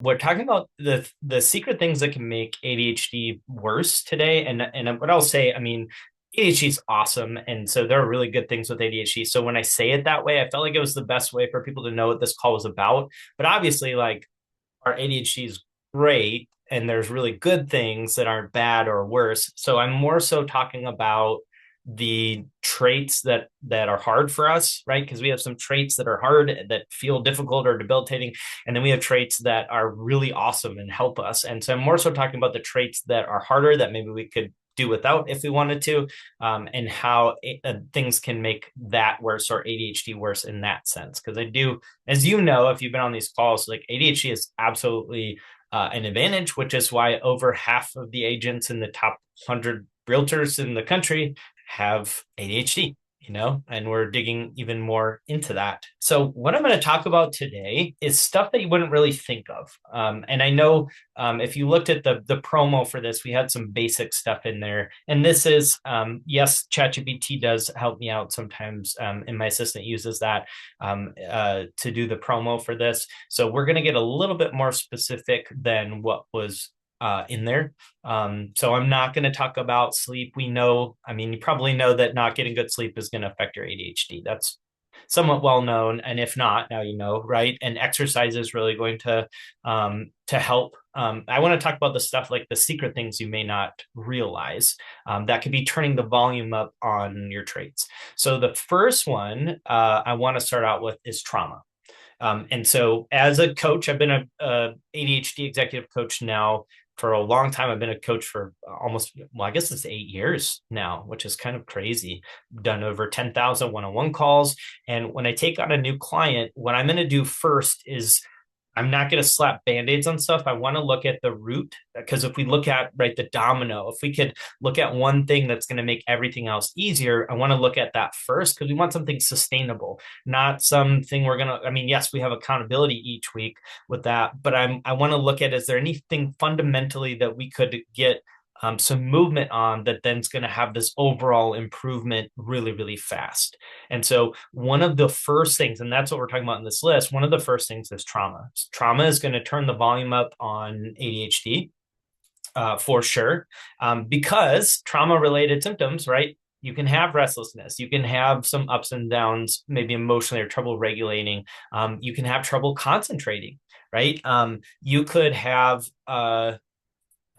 We're talking about the secret things that can make ADHD worse today. And what I'll say, I mean, ADHD is awesome. And so there are really good things with ADHD. So when I say it that way, I felt like it was the best way for people to know what this call was about. But obviously, like our ADHD is great and there's really good things that aren't bad or worse. So I'm more so talking about the traits that are hard for us, right? Because we have some traits that are hard, that feel difficult or debilitating, and then we have traits that are really awesome and help us. And so I'm more so talking about the traits that are harder that maybe we could do without if we wanted to, and how things can make that worse or ADHD worse in that sense. Because I do, as you know, if you've been on these calls, like ADHD is absolutely an advantage, which is why over half of the agents in the top 100 realtors in the country have ADHD, and we're digging even more into that. So, what I'm going to talk about today is stuff that you wouldn't really think of. And I know if you looked at the promo for this, we had some basic stuff in there. And this is, yes, ChatGPT does help me out sometimes, and my assistant uses that to do the promo for this. So, we're going to get a little bit more specific than what was in there. So I'm not going to talk about sleep. We know, I mean, you probably know that not getting good sleep is going to affect your ADHD. That's somewhat well known. And if not, now you know, right? And exercise is really going to help. I want to talk about the stuff like the secret things you may not realize that could be turning the volume up on your traits. So the first one I want to start out with is trauma. And so as a coach, I've been a ADHD executive coach now for a long time. I've been a coach for almost, well, I guess it's 8 years now, which is kind of crazy. Done over 10,000 one-on-one calls. And when I take on a new client, what I'm going to do first is I'm not going to slap band-aids on stuff. I want to look at the root, because if we look at, right, the domino, if we could look at one thing that's going to make everything else easier, I want to look at that first, because we want something sustainable, not something we're going to, I mean, yes, we have accountability each week with that, but I want to look at, is there anything fundamentally that we could get some movement on that then's going to have this overall improvement really, really fast. And so one of the first things, and that's what we're talking about in this list, one of the first things is trauma. Trauma is going to turn the volume up on ADHD for sure, because trauma related symptoms, right? You can have restlessness. You can have some ups and downs, maybe emotionally, or trouble regulating. You can have trouble concentrating, right? You could have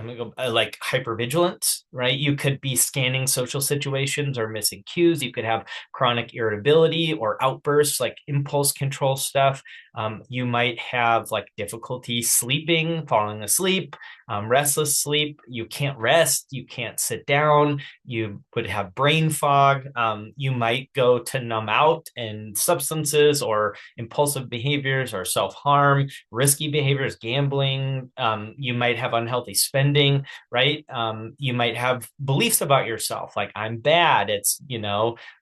I'm gonna go like hypervigilance, right? You could be scanning social situations or missing cues. You could have chronic irritability or outbursts, like impulse control stuff. You might have like difficulty sleeping, falling asleep, restless sleep. You can't rest. You can't sit down. You would have brain fog. You might go to numb out and substances or impulsive behaviors or self harm, risky behaviors, gambling. You might have unhealthy spending, right? You might have beliefs about yourself, like I'm bad.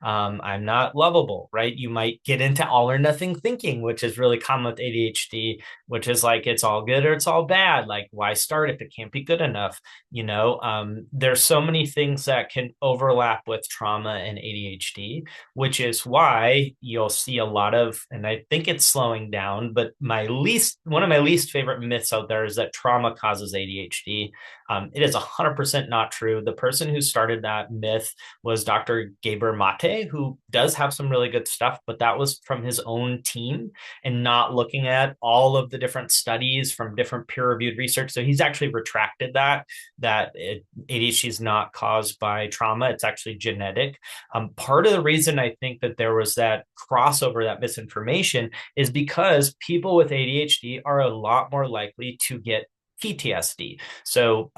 I'm not lovable, right? You might get into all or nothing thinking, which is really common with ADHD, which is like it's all good or it's all bad. Like, why start if it can't be good enough? There's so many things that can overlap with trauma and ADHD, which is why you'll see a lot of, and I think it's slowing down, but one of my least favorite myths out there is that trauma causes ADHD. It is 100% not true. The person who started that myth was Dr. Gaber Mate, who does have some really good stuff, but that was from his own team and not looking at all of the different studies from different peer-reviewed research. So he's actually retracted that ADHD is not caused by trauma. It's actually genetic. Part of the reason I think that there was that crossover, that misinformation, is because people with ADHD are a lot more likely to get PTSD. So,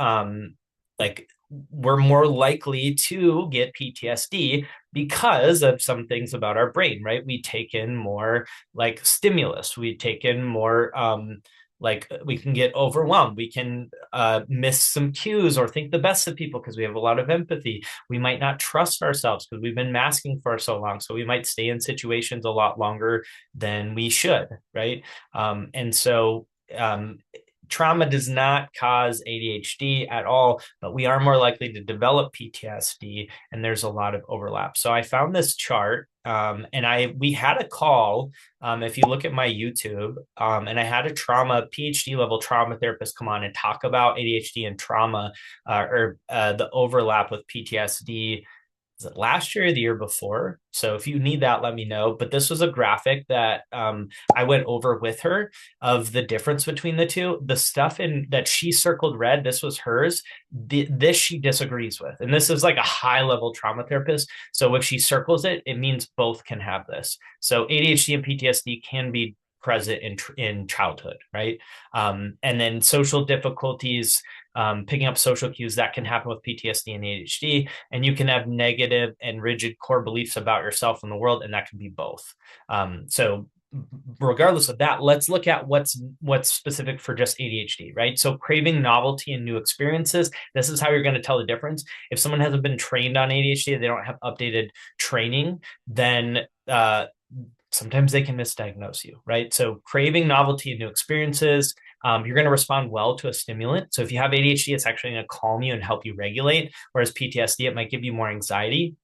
like, we're more likely to get PTSD because of some things about our brain, right? We take in more like stimulus, we take in more like we can get overwhelmed, we can miss some cues or think the best of people because we have a lot of empathy. We might not trust ourselves because we've been masking for so long, so we might stay in situations a lot longer than we should, right? And so trauma does not cause ADHD at all, but we are more likely to develop PTSD, and there's a lot of overlap. So I found this chart, and we had a call. If you look at my YouTube, and I had a PhD level trauma therapist come on and talk about ADHD and trauma, or the overlap with PTSD. Is it last year or the year before? So if you need that, let me know. But this was a graphic that I went over with her of the difference between the two. The stuff in that she circled red, this was hers. This she disagrees with, and this is like a high level trauma therapist. So if she circles it, it means both can have this. So ADHD and PTSD can be present in childhood, right? And then social difficulties, picking up social cues, that can happen with PTSD and ADHD, and you can have negative and rigid core beliefs about yourself and the world, and that can be both. So regardless of that, let's look at what's specific for just ADHD, right? So craving novelty and new experiences. This is how you're going to tell the difference. If someone hasn't been trained on ADHD, they don't have updated training, then sometimes they can misdiagnose you, right? So craving novelty and new experiences. You're going to respond well to a stimulant. So if you have ADHD, it's actually going to calm you and help you regulate. Whereas PTSD, it might give you more anxiety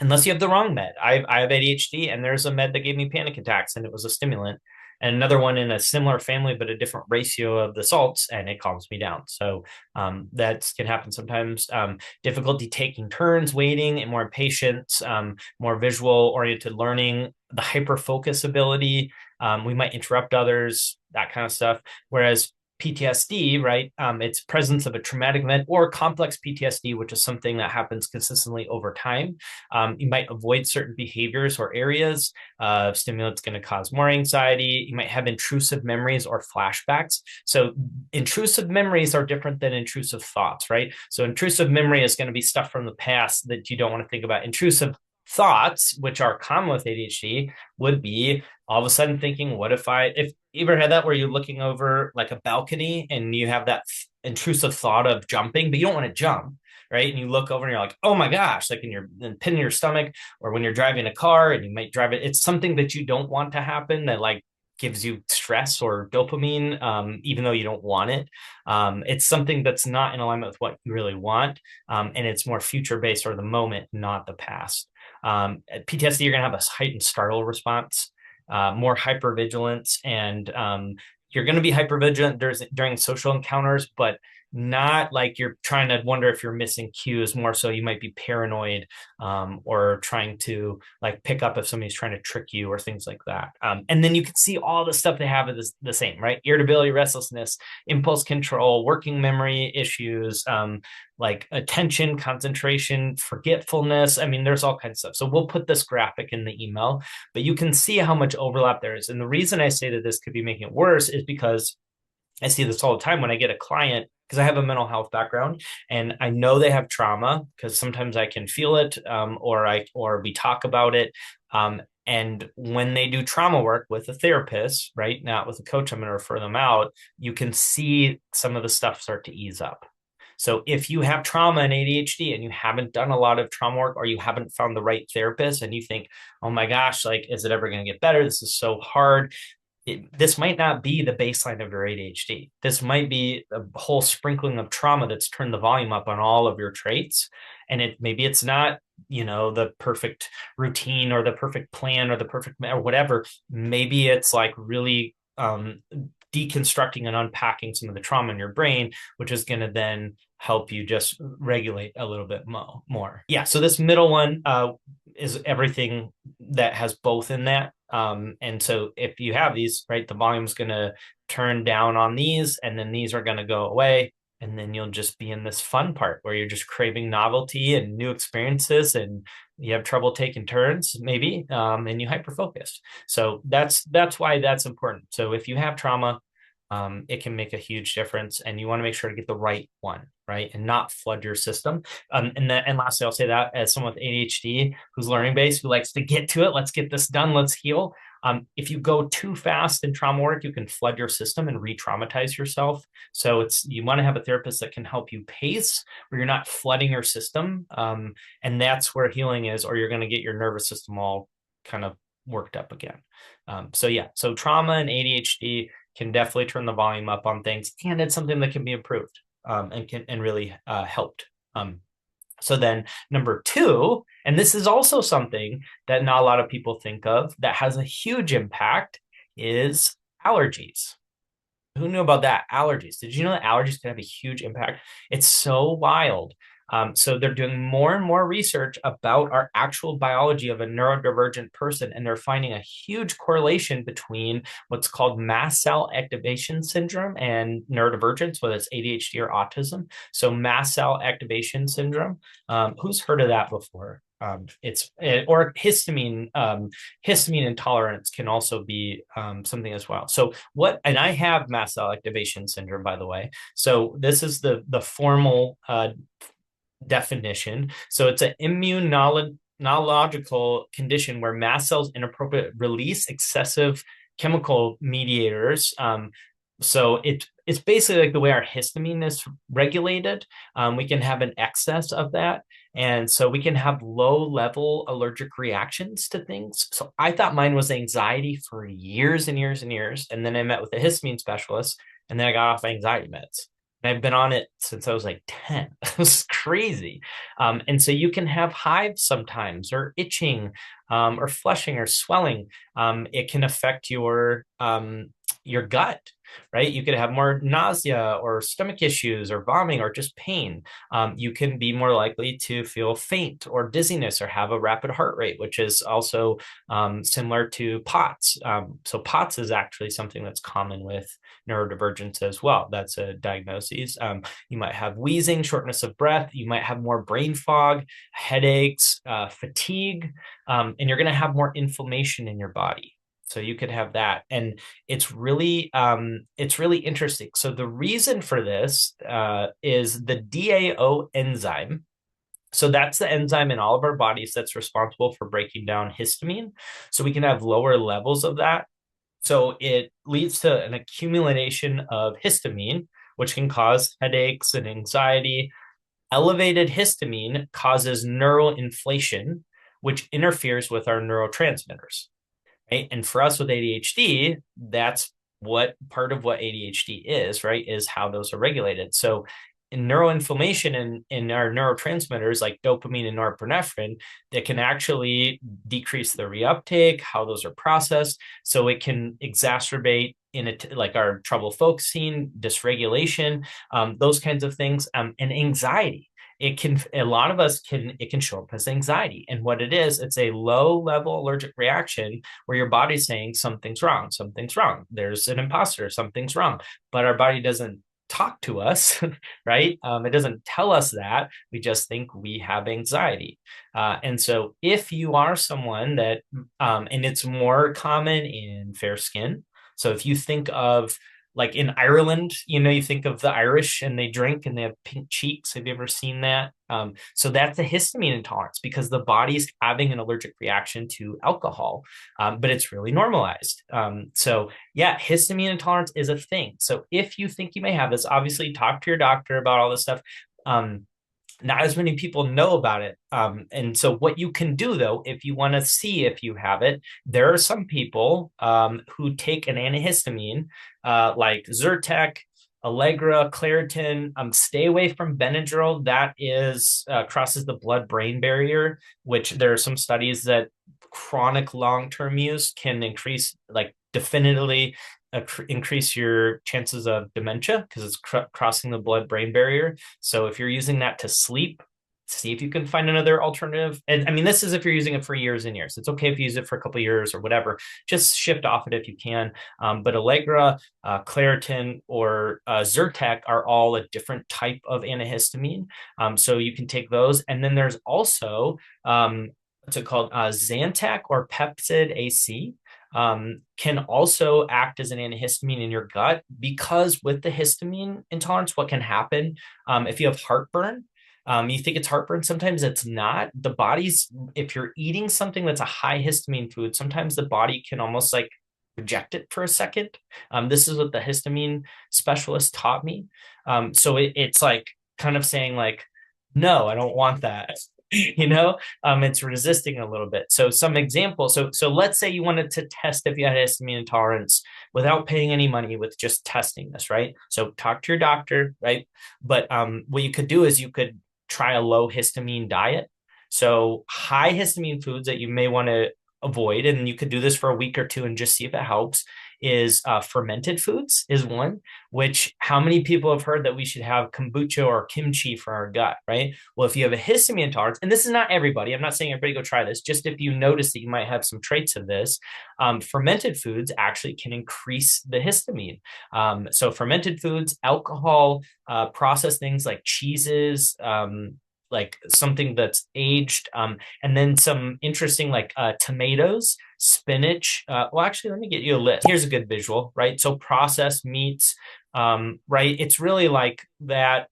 unless you have the wrong med. I have ADHD, and there's a med that gave me panic attacks, and it was a stimulant. And another one in a similar family, but a different ratio of the salts, and it calms me down. So that can happen sometimes. Difficulty taking turns, waiting, and more impatience, more visual oriented learning, the hyper focus ability. We might interrupt others, that kind of stuff. Whereas PTSD, right? It's presence of a traumatic event or complex PTSD, which is something that happens consistently over time. You might avoid certain behaviors or areas. Stimulant's going to cause more anxiety. You might have intrusive memories or flashbacks. So intrusive memories are different than intrusive thoughts, right? So intrusive memory is going to be stuff from the past that you don't want to think about. Intrusive thoughts, which are common with ADHD, would be all of a sudden thinking, what if you ever had that where you're looking over like a balcony and you have that intrusive thought of jumping, but you don't want to jump, right? And you look over and you're like, oh my gosh, like in your pin in your stomach, or when you're driving a car and you might drive it, it's something that you don't want to happen that like gives you stress or dopamine, even though you don't want it. It's something that's not in alignment with what you really want. And it's more future based or the moment, not the past. At PTSD, you're going to have a heightened startle response, more hypervigilance, and you're going to be hypervigilant during social encounters, but not like you're trying to wonder if you're missing cues. More so, you might be paranoid, or trying to like pick up if somebody's trying to trick you or things like that. And then you can see all the stuff they have is the same, right? Irritability, restlessness, impulse control, working memory issues, like attention, concentration, forgetfulness. I mean, there's all kinds of stuff. So we'll put this graphic in the email, but you can see how much overlap there is. And the reason I say that this could be making it worse is because I see this all the time when I get a client, because I have a mental health background and I know they have trauma because sometimes I can feel it, or we talk about it. And when they do trauma work with a therapist, right, not with a coach, I'm going to refer them out. You can see some of the stuff start to ease up. So if you have trauma and ADHD and you haven't done a lot of trauma work, or you haven't found the right therapist and you think, oh my gosh, like, is it ever going to get better? This is so hard. This might not be the baseline of your ADHD. This might be a whole sprinkling of trauma that's turned the volume up on all of your traits. And maybe it's not, the perfect routine or the perfect plan or the perfect or whatever. Maybe it's like really deconstructing and unpacking some of the trauma in your brain, which is going to then help you just regulate a little bit more. Yeah. So this middle one is everything that has both in that. And so if you have these, right, the volume's going to turn down on these, and then these are going to go away. And then you'll just be in this fun part where you're just craving novelty and new experiences, and you have trouble taking turns, maybe, and you hyper focus. So that's why that's important. So if you have trauma, it can make a huge difference, and you want to make sure to get the right one, right, and not flood your system. And lastly, I'll say that as someone with ADHD who's learning based, who likes to get to it, let's get this done, let's heal. If you go too fast in trauma work, you can flood your system and re-traumatize yourself. So you want to have a therapist that can help you pace, where you're not flooding your system, and that's where healing is, or you're going to get your nervous system all kind of worked up again. So trauma and ADHD, can definitely turn the volume up on things, and it's something that can be improved and really helped. So then number two, and this is also something that not a lot of people think of that has a huge impact, is allergies. Who knew about that? Allergies. Did you know that allergies can have a huge impact? It's so wild. So they're doing more and more research about our actual biology of a neurodivergent person, and they're finding a huge correlation between what's called mast cell activation syndrome and neurodivergence, whether it's ADHD or autism. So mast cell activation syndrome. Who's heard of that before? It's or histamine intolerance can also be something as well. So what, and I have mast cell activation syndrome, by the way. So this is the formal definition. So it's an immunological condition where mast cells inappropriate release excessive chemical mediators. So it's basically like the way our histamine is regulated. We can have an excess of that. And so we can have low level allergic reactions to things. So I thought mine was anxiety for years and years and years. And then I met with a histamine specialist, and then I got off anxiety meds. And I've been on it since I was like 10. It was crazy. And so you can have hives sometimes, or itching, or flushing, or swelling. It can affect your gut, right? You could have more nausea or stomach issues or vomiting or just pain. You can be more likely to feel faint or dizziness or have a rapid heart rate, which is also similar to POTS. So POTS is actually something that's common with neurodivergence as well. That's a diagnosis. You might have wheezing, shortness of breath. You might have more brain fog, headaches, fatigue, and you're going to have more inflammation in your body. So you could have that. And it's really interesting. So the reason for this is the DAO enzyme. So that's the enzyme in all of our bodies that's responsible for breaking down histamine. So we can have lower levels of that. So it leads to an accumulation of histamine, which can cause headaches and anxiety. Elevated histamine causes neural inflation, which interferes with our neurotransmitters. Right. And for us with ADHD, that's what part of what ADHD is, right? Is how those are regulated. So in neuroinflammation in our neurotransmitters like dopamine and norepinephrine, that can actually decrease the reuptake, how those are processed. So it can exacerbate like our trouble focusing, dysregulation, those kinds of things, and anxiety. A lot of us it can show up as anxiety. And what it is, it's a low level allergic reaction where your body's saying something's wrong, there's an imposter, something's wrong, but our body doesn't talk to us, right? It doesn't tell us that. We just think we have anxiety. And so if you are someone that, and it's more common in fair skin. So if you think of like in Ireland, you think of the Irish and they drink and they have pink cheeks. Have you ever seen that? So that's a histamine intolerance because the body's having an allergic reaction to alcohol, but it's really normalized. So yeah, histamine intolerance is a thing. So if you think you may have this, obviously talk to your doctor about all this stuff. Not as many people know about it. And so what you can do though, if you want to see if you have it, there are some people who take an antihistamine like Zyrtec, Allegra, Claritin. Stay away from Benadryl. That is crosses the blood-brain barrier, which there are some studies that chronic long-term use can increase, like definitively increase your chances of dementia because it's crossing the blood-brain barrier. So if you're using that to sleep, see if you can find another alternative. And I mean, this is if you're using it for years and years. It's okay if you use it for a couple of years or whatever. Just shift off it if you can. But Allegra, Claritin, or Zyrtec are all a different type of antihistamine. So you can take those. And then there's also what's it called? Zantac or Pepcid AC. Can also act as an antihistamine in your gut because with the histamine intolerance, what can happen if you have heartburn? You think it's heartburn. Sometimes it's not. The body's, if you're eating something that's a high histamine food, sometimes the body can almost like reject it for a second. This is what the histamine specialist taught me. So it's like kind of saying like, no, I don't want that. It's resisting a little bit. So some examples. So let's say you wanted to test if you had histamine intolerance without paying any money, with just testing this, right? So talk to your doctor, right? But what you could do is you could try a low histamine diet. So high histamine foods that you may want to avoid, and you could do this for a week or two and just see if it helps, is fermented foods is one. Which, how many people have heard that we should have kombucha or kimchi for our gut, right? Well, if you have a histamine intolerance, and this is not everybody, I'm not saying everybody go try this, just if you notice that you might have some traits of this, fermented foods actually can increase the histamine. So fermented foods, alcohol, processed things like cheeses, like something that's aged, and then some interesting like tomatoes, spinach. Well, actually, let me get you a list. Here's a good visual, right? So processed meats, right? It's really like that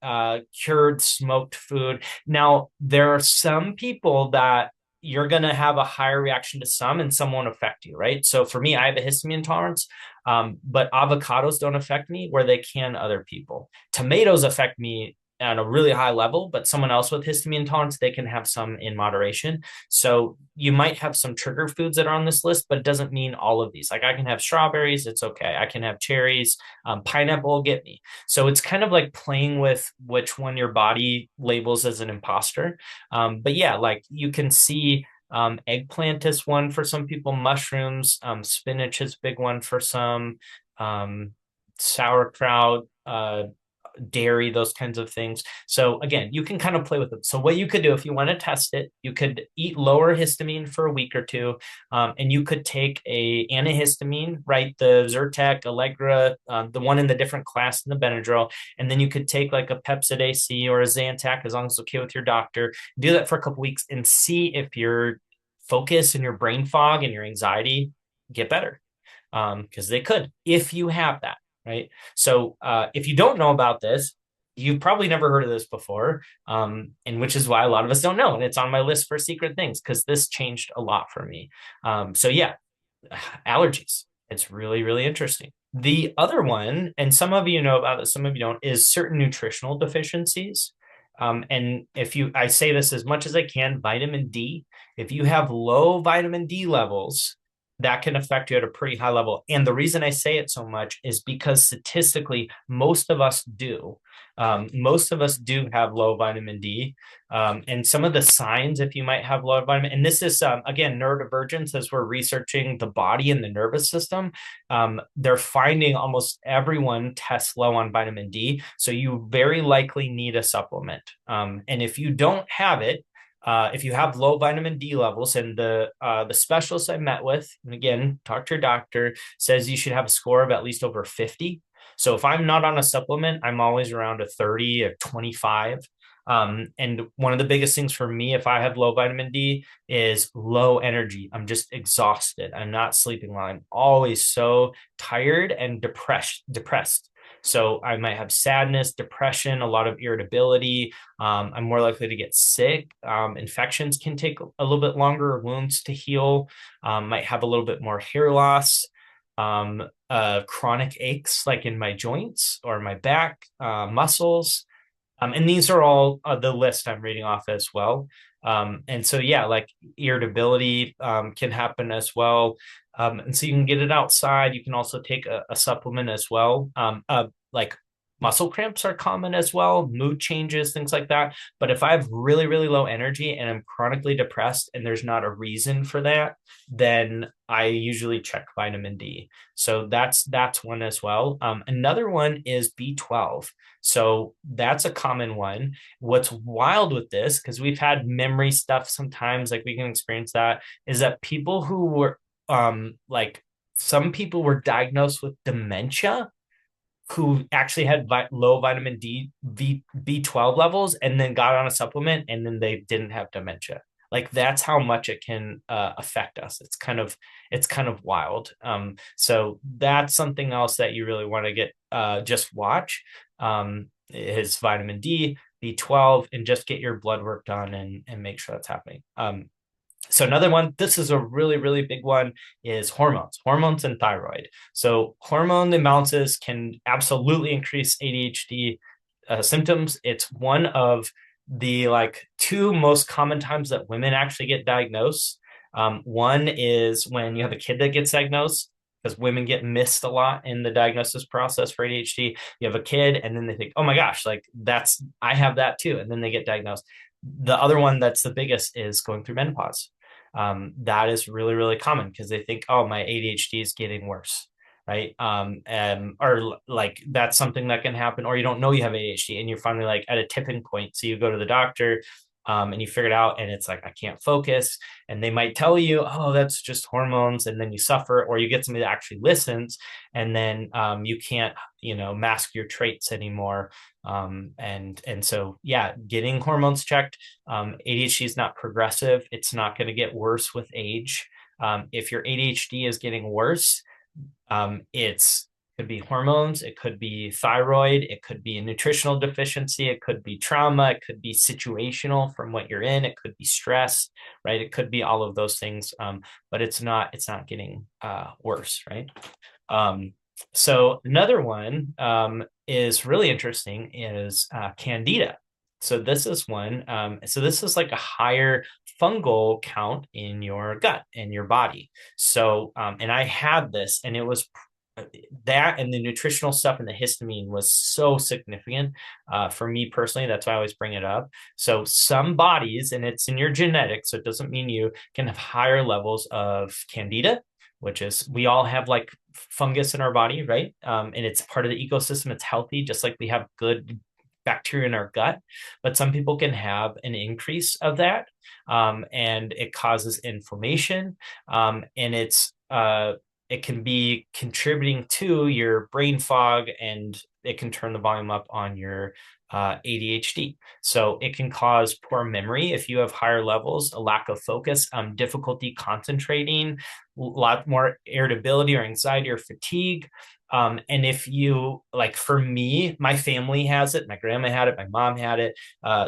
cured smoked food. Now, there are some people that you're going to have a higher reaction to some and some won't affect you, right? So for me, I have a histamine intolerance, but avocados don't affect me where they can other people. Tomatoes affect me at a really high level, but someone else with histamine intolerance, they can have some in moderation. So you might have some trigger foods that are on this list, but it doesn't mean all of these. Like I can have strawberries, it's okay. I can have cherries, pineapple will get me. So it's kind of like playing with which one your body labels as an imposter. But yeah, like you can see eggplant is one for some people, mushrooms, spinach is a big one for some, sauerkraut, dairy, those kinds of things. So again, you can kind of play with them. So what you could do if you want to test it, you could eat lower histamine for a week or two, and you could take a antihistamine, right? The Zyrtec, Allegra, the one in the different class in the Benadryl, and then you could take like a Pepcid AC or a Zantac, as long as it's okay with your doctor. Do that for a couple weeks and see if your focus and your brain fog and your anxiety get better, because they could if you have that. Right. So if you don't know about this, you've probably never heard of this before, and which is why a lot of us don't know. And it's on my list for secret things because this changed a lot for me. So yeah, allergies. It's really, really interesting. The other one, and some of you know about this, some of you don't, is certain nutritional deficiencies. And if you, I say this as much as I can, vitamin D, if you have low vitamin D levels, that can affect you at a pretty high level. And the reason I say it so much is because statistically, most of us do. Most of us do have low vitamin D. And some of the signs, if you might have low vitamin, and this is, again, neurodivergence, as we're researching the body and the nervous system, they're finding almost everyone tests low on vitamin D. So you very likely need a supplement. And if you don't have it, if you have low vitamin D levels, and the specialist I met with, and again, talk to your doctor, says you should have a score of at least over 50. So if I'm not on a supplement, I'm always around a 30 or 25. And one of the biggest things for me, if I have low vitamin D, is low energy. I'm just exhausted. I'm not sleeping well. I'm always so tired and depressed. So I might have sadness, depression, a lot of irritability. I'm more likely to get sick. Infections can take a little bit longer, wounds to heal. Might have a little bit more hair loss. Chronic aches like in my joints or my back, muscles. And these are all the list I'm reading off as well. And so, yeah, like irritability can happen as well. And so you can get it outside. You can also take a supplement as well. Like muscle cramps are common as well, mood changes, things like that. But if I have really, really low energy and I'm chronically depressed and there's not a reason for that, then I usually check vitamin D. So that's one as well. Another one is B12. So that's a common one. What's wild with this, because we've had memory stuff sometimes, like we can experience that, is that people who were like some people were diagnosed with dementia who actually had low vitamin D B12 levels and then got on a supplement and then they didn't have dementia. Like that's how much it can affect us. It's kind of wild. So that's something else that you really want to get just watch, is vitamin D, B12, and just get your blood work done and make sure that's happening. So another one, this is a really, really big one, is hormones and thyroid. So hormone imbalances can absolutely increase ADHD symptoms. It's one of the like two most common times that women actually get diagnosed. One is when you have a kid that gets diagnosed, because women get missed a lot in the diagnosis process for ADHD. You have a kid, and then they think, "Oh my gosh, like that's I have that too," and then they get diagnosed. The other one that's the biggest is going through menopause. That is really, really common because they think, "Oh, my ADHD is getting worse." Right. Or like that's something that can happen, or you don't know you have ADHD and you're finally like at a tipping point. So you go to the doctor, and you figure it out, and it's like, I can't focus. And they might tell you, oh, that's just hormones. And then you suffer, or you get somebody that actually listens, and then you can't, mask your traits anymore. And so, yeah, getting hormones checked. ADHD is not progressive. It's not going to get worse with age. If your ADHD is getting worse, it's could be hormones, it could be thyroid, it could be a nutritional deficiency, it could be trauma, it could be situational from what you're in, it could be stress, right? It could be all of those things, but it's not getting worse, right? Um, so another one is really interesting is candida. So this is one. So this is like a higher fungal count in your gut and your body. So, and I had this, and it was that, and the nutritional stuff and the histamine was so significant for me personally. That's why I always bring it up. So some bodies, and it's in your genetics, so it doesn't mean you can have higher levels of candida, which is we all have like fungus in our body, right? And it's part of the ecosystem. It's healthy, just like we have good bacteria in our gut. But some people can have an increase of that, and it causes inflammation, and it can be contributing to your brain fog, and it can turn the volume up on your ADHD. So it can cause poor memory if you have higher levels, a lack of focus, difficulty concentrating, a lot more irritability or anxiety or fatigue. And if you like, for me, my family has it, my grandma had it, my mom had it.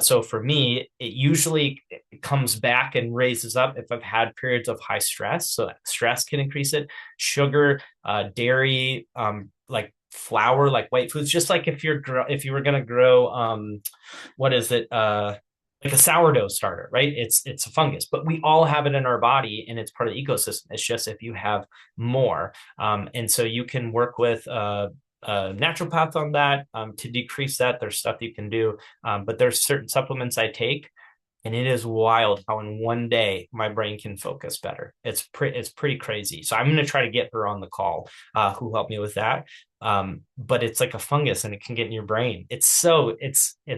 So for me, it usually comes back and raises up if I've had periods of high stress. So stress can increase it. Sugar, dairy, like flour, like white foods. Just like if you were gonna grow, what is it? Like a sourdough starter, right? It's a fungus, but we all have it in our body, and it's part of the ecosystem. It's just if you have more, and so you can work with a naturopath on that, to decrease that. There's stuff you can do, but there's certain supplements I take, and it is wild how in one day my brain can focus better. It's pretty crazy. So I'm going to try to get her on the call, who helped me with that. But it's like a fungus, and it can get in your brain. It's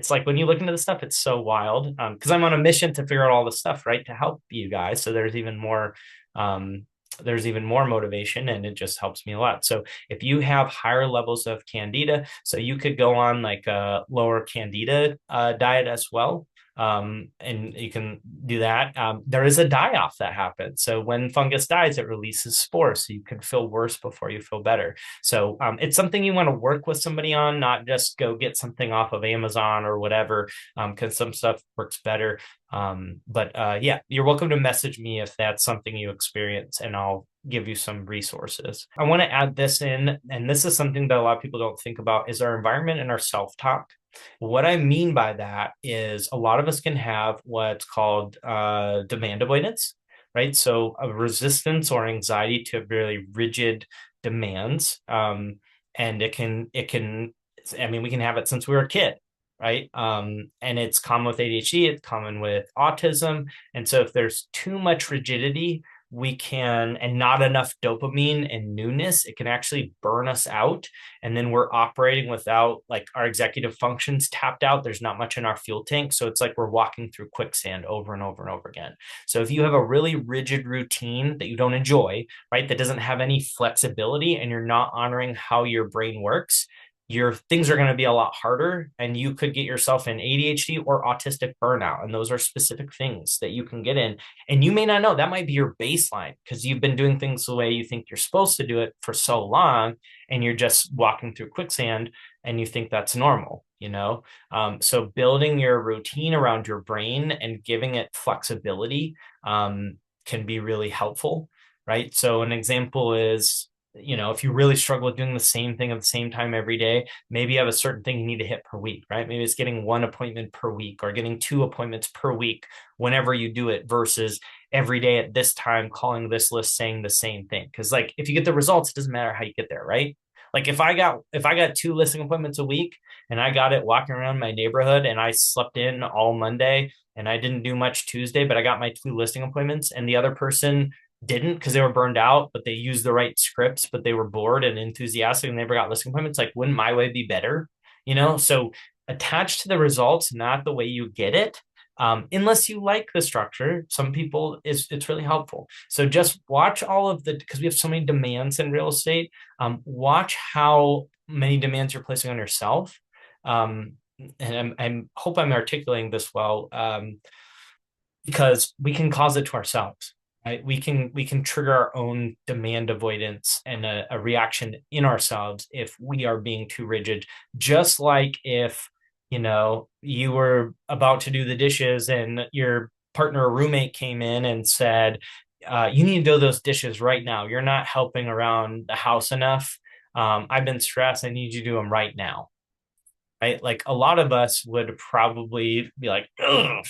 like when you look into this stuff, it's so wild. Because I'm on a mission to figure out all this stuff, right, to help you guys. So um, there's even more motivation, and it just helps me a lot. So if you have higher levels of candida, so you could go on like a lower candida diet as well, and you can do that. There is a die-off that happens. So when fungus dies, it releases spores, so you can feel worse before you feel better. So it's something you want to work with somebody on, not just go get something off of Amazon or whatever, because some stuff works better. But yeah, you're welcome to message me if that's something you experience, and I'll give you some resources. I want to add this in, and this is something that a lot of people don't think about, is our environment and our self-talk. What I mean by that is a lot of us can have what's called demand avoidance, right? So a resistance or anxiety to really rigid demands. And I mean, we can have it since we were a kid, right? And it's common with ADHD, it's common with autism. And so if there's too much rigidity, and not enough dopamine and newness, it can actually burn us out. And then we're operating without, like, our executive functions tapped out. There's not much in our fuel tank. So it's like we're walking through quicksand over and over and over again. So if you have a really rigid routine that you don't enjoy, right, that doesn't have any flexibility, and you're not honoring how your brain works, your things are going to be a lot harder, and you could get yourself in ADHD or autistic burnout. And those are specific things that you can get in. And you may not know that might be your baseline because you've been doing things the way you think you're supposed to do it for so long, and you're just walking through quicksand, and you think that's normal. So building your routine around your brain and giving it flexibility can be really helpful, right? So an example is if you really struggle with doing the same thing at the same time every day, maybe you have a certain thing you need to hit per week, right? Maybe it's getting one appointment per week or getting two appointments per week whenever you do it versus every day at this time calling this list saying the same thing. Because like if you get the results, it doesn't matter how you get there, right? Like if I got two listing appointments a week and I got it walking around my neighborhood and I slept in all Monday and I didn't do much Tuesday, but I got my two listing appointments and the other person didn't because they were burned out, but they used the right scripts, but they were bored and enthusiastic and never got listing appointments. Like, wouldn't my way be better? So attached to the results, not the way you get it. Unless you like the structure, some people it's really helpful. So just watch all of the because we have so many demands in real estate. Watch how many demands you're placing on yourself. And I hope I'm articulating this well. Because we can cause it to ourselves, right? We can trigger our own demand avoidance and a reaction in ourselves if we are being too rigid. Just like if you were about to do the dishes and your partner or roommate came in and said, you need to do those dishes right now, you're not helping around the house enough. I've been stressed, I need you to do them right now, right? Like a lot of us would probably be like, ugh,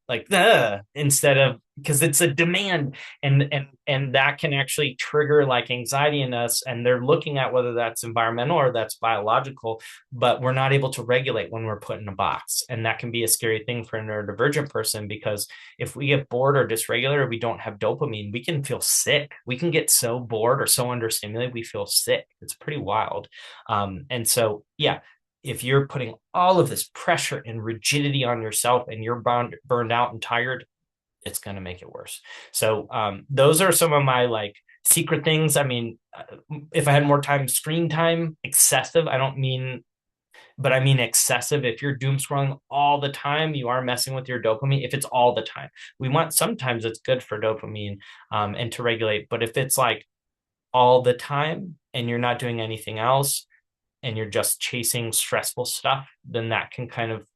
like instead of because it's a demand, and that can actually trigger like anxiety in us. And they're looking at whether that's environmental or that's biological, but we're not able to regulate when we're put in a box, and that can be a scary thing for a neurodivergent person because if we get bored or dysregulated, or we don't have dopamine, we can feel sick. We can get so bored or so understimulated we feel sick. It's pretty wild. And so yeah, if you're putting all of this pressure and rigidity on yourself and you're burned out and tired, it's going to make it worse. So those are some of my like secret things. I mean, if I had more time, screen time, excessive. I don't mean, but I mean excessive. If you're doom scrolling all the time, you are messing with your dopamine. If it's all the time, sometimes it's good for dopamine and to regulate. But if it's like all the time and you're not doing anything else, and you're just chasing stressful stuff, then that can kind of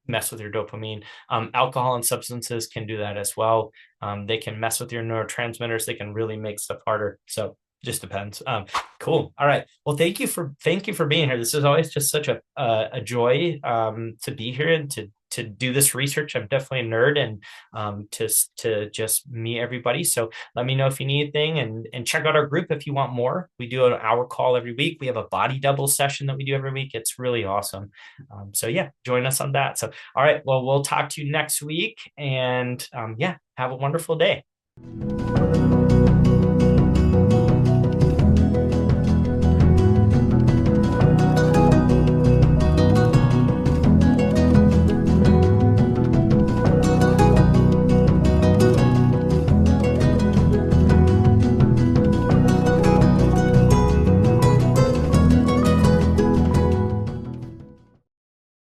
mess with your dopamine. Alcohol and substances can do that as well. They can mess with your neurotransmitters. They can really make stuff harder. So just depends. Cool. All right. Well, thank you for being here. This is always just such a joy to be here and to do this research. I'm definitely a nerd and to just meet everybody. So let me know if you need anything and check out our group if you want more. We do an hour call every week. We have a body double session that we do every week. It's really awesome. So yeah, join us on that. So all right, well, we'll talk to you next week and yeah, have a wonderful day.